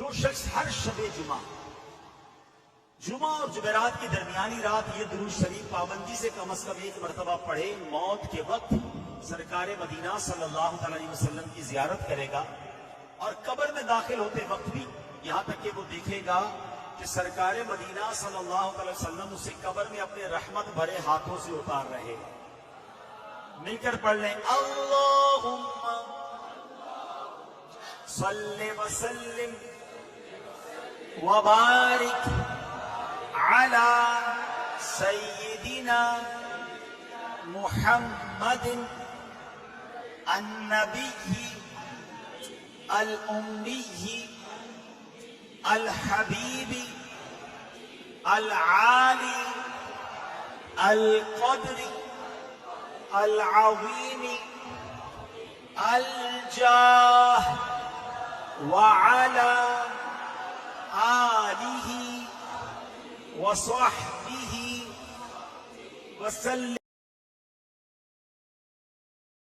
جو شخص ہر شب جمعہ اور جمعرات کی درمیانی رات یہ درود شریف پابندی سے کم از کم ایک مرتبہ پڑھے، موت کے وقت سرکار مدینہ صلی اللہ علیہ وسلم کی زیارت کرے گا، اور قبر میں داخل ہوتے وقت بھی یہاں تک کہ وہ دیکھے گا کہ سرکار مدینہ صلی اللہ علیہ وسلم اسے قبر میں اپنے رحمت بھرے ہاتھوں سے اتار رہے ہیں۔ مل کر پڑھ لیں، اللہم صلی وسلم وبارک علی سیدنا محمد النبی الأمی الحبیب العالی القدر العظیم الجاہ وعلى آلہ وصحبہ وسلم۔